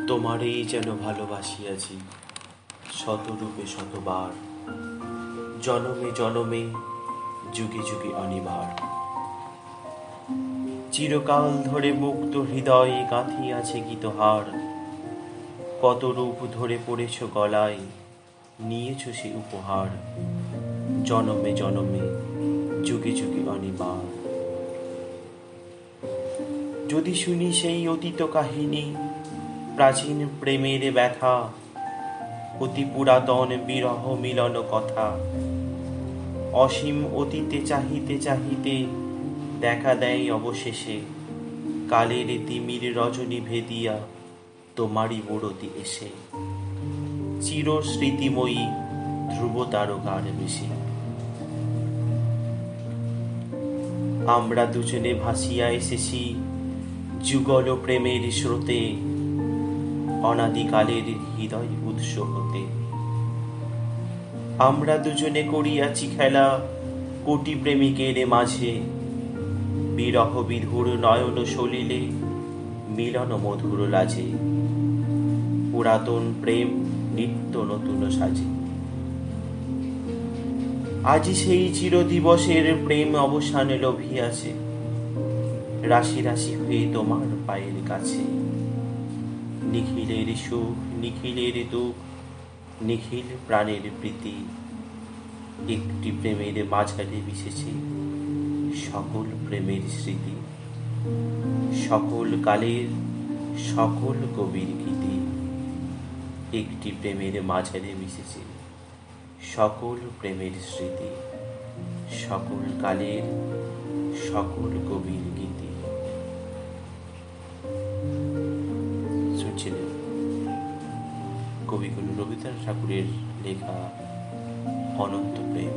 তোমারেই যেন ভালোবাসিয়াছি শতরূপে শতবার, জনমে জনমে যুগে যুগে অনিবার। চিরকাল ধরে মুক্ত হৃদয়ে গাঁথিয়াছে গীতহার, কত রূপ ধরে পড়েছ গলায়, নিয়েছ সে উপহার, জনমে জনমে যুগে যুগে অনিবার। যদি শুনি সেই অতীত কাহিনী, প্রাচীন প্রেমের ব্যথা, অতি পুরাতন বিরহ মিলন কথা, অসীম অতীতে চাহিতে চাহিতে দেখা দেয় অবশেষে কালের তিমির রজনী ভেদিয়া তোমারই মূরতি এসে, চির স্মৃতিময়ী ধ্রুব তারকার বেশে। আমরা দুজনে ভাসিয়া এসেছি যুগল প্রেমের স্রোতে, অনাদিকালের হৃদয় উৎস হতে। আমরা দুজনে করিয়াছি খেলা কোটি প্রেমিকের মাঝে, বিরহ বিধুর নয়ন সলিলে মিলন মধুর লাজে, পুরাতন প্রেম নিত্য নতুন সাজে। আজি সেই চির দিবসের প্রেম অবসান লভিয়াছে, রাশি রাশি হয়ে তোমার পায়ের কাছে। নিখিলের সুখ নিখিলের দুঃখ নিখিল প্রাণের প্রীতি, একটি প্রেমের মাঝারে মিশেছে সকল প্রেমের স্মৃতি, সকল কালের সকল কবির গীতি। একটি প্রেমের মাঝারে মিশেছে সকল প্রেমের স্মৃতি, সকল কালের সকল কবির গীতি। শুনছিলেন কবিগুরু রবীন্দ্রনাথ ঠাকুরের লেখা অনন্ত প্রেম।